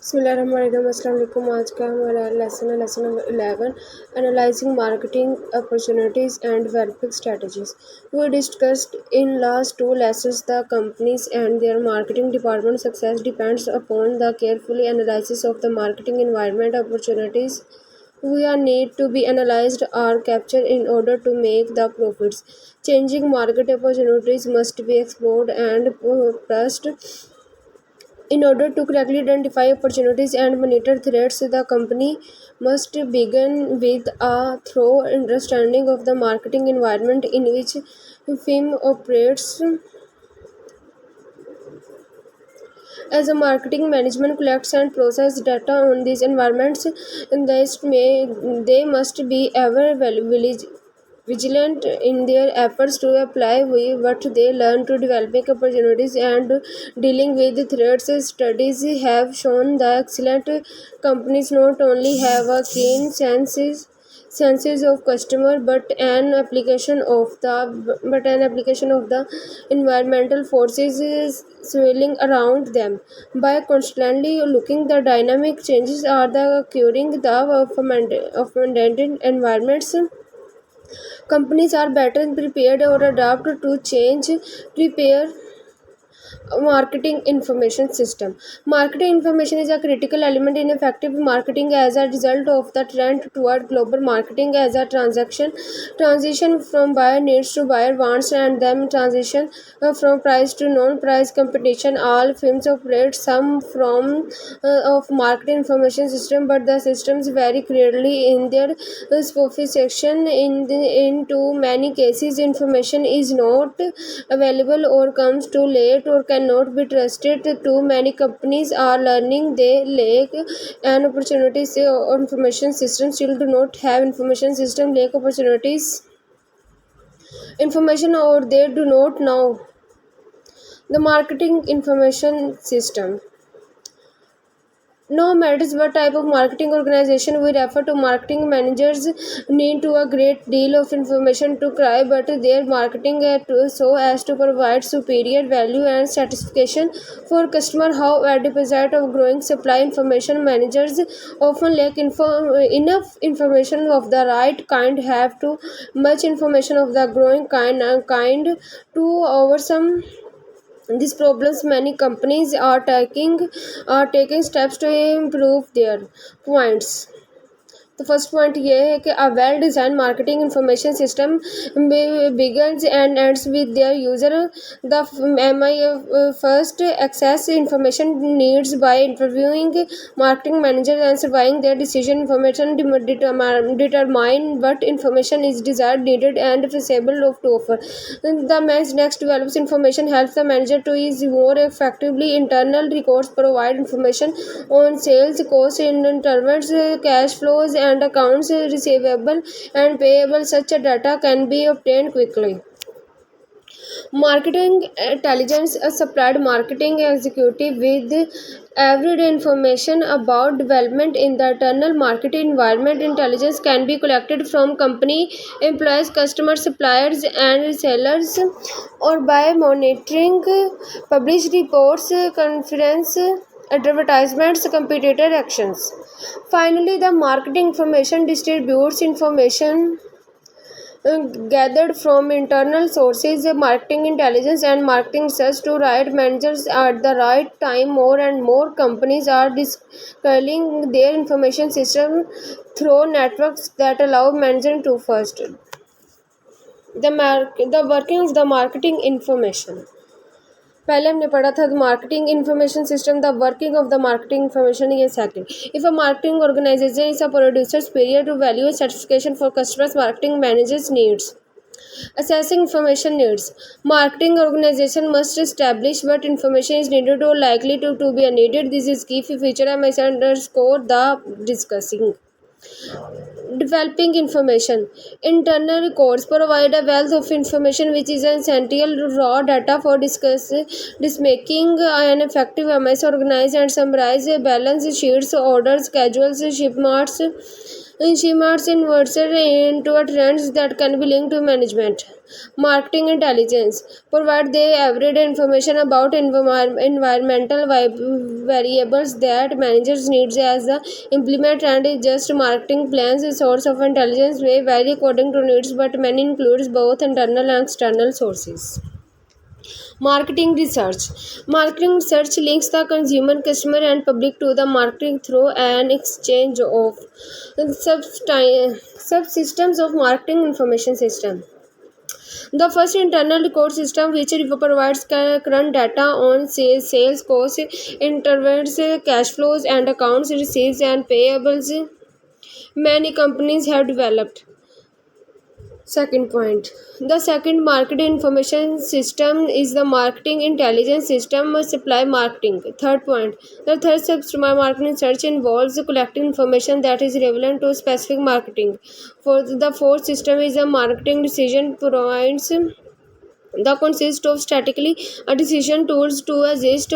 अस्सलाम। आज का हमारा लेसन है lesson number 11, analysing marketing opportunities and developing strategies. We discussed in last two lessons the companies and their marketing department success depends upon the carefully analysis of the marketing environment opportunities we are need to be analyzed or captured in order to make the profits. Changing market opportunities must be explored and pressed in order to correctly identify opportunities and monitor threats. The company must begin with a thorough understanding of the marketing environment in which firm operates. As a marketing management collects and processes data on these environments, they must be ever vigilant in their efforts to apply what they learn to developing opportunities and dealing with threats. Studies have shown that excellent companies not only have a keen senses of customer but an application of the environmental forces swirling around them. By constantly looking the dynamic changes are the occurring the of environments, companies are better prepared or adapt to change. Prepare marketing information system. Marketing information is a critical element in effective marketing. As a result of the trend toward global marketing as a transition from buyer needs to buyer wants, and then transition from price to non-price competition. All firms operate some form of marketing information system, but the systems vary greatly in their sophistication. In too many cases, information is not available or comes too late or cannot be trusted. Too many companies are learning they lack an opportunity or information system still do not have information system lack opportunities information or they do not know the marketing information system. No matters what type of marketing organization we refer to, marketing managers need to a great deal of information to cry, but their marketing so as to provide superior value and satisfaction for customer. However, deposit of growing supply, information managers often lack enough information of the right kind, have too much information of the growing kind to over some these problems. Many companies are taking steps to improve their points. तो first point ये है कि a well design marketing information system begins and ends with their user. The MI first access information needs by interviewing marketing managers and surveying their decision. Information determine what information is desired, needed, and feasible to offer. The next develops information helps the manager to use more effectively internal records, provide information on sales, cost, intervals, cash flows, and accounts receivable and payable. Such data can be obtained quickly. Marketing intelligence, a supplied marketing executive with everyday information about development in the internal marketing environment. Intelligence can be collected from company employees, customers, suppliers, and resellers, or by monitoring published reports, conference advertisements, competitor actions. Finally, the marketing information distributes information gathered from internal sources, marketing intelligence, and marketing research to right managers at the right time. More and more companies are scaling their information system through networks that allow managers to first the working of the marketing information. पहले हमने पढ़ा था marketing information system, the working of the marketing information. ये second. If a marketing organisation is a producer superior to value certification for customers, marketing managers needs assessing information needs. Marketing organization must establish what information is needed or likely to be needed. This is key feature I must underscore the discussing. Developing information. Internal records provide a wealth of information which is an essential raw data for making an effective MS. Organize and summarize balance sheets, orders, schedules, shipments, Shimars inverts into a trends that can be linked to management. Marketing intelligence provide the average information about environmental variables that managers need as the implement and adjust marketing plans. A source of intelligence may vary according to needs, but many includes both internal and external sources. Marketing research. Marketing research links the consumer, customer, and public to the marketing through an exchange of subsystems of marketing information system. The first internal record system, which provides current data on sales costs, intervals, cash flows, and accounts receipts and payables. Many companies have developed. Second point. The second market information system is the marketing intelligence system supply marketing. Third point. The third system marketing search involves collecting information that is relevant to specific marketing. The fourth system is a marketing decision provides the consist of statically a decision tools to assist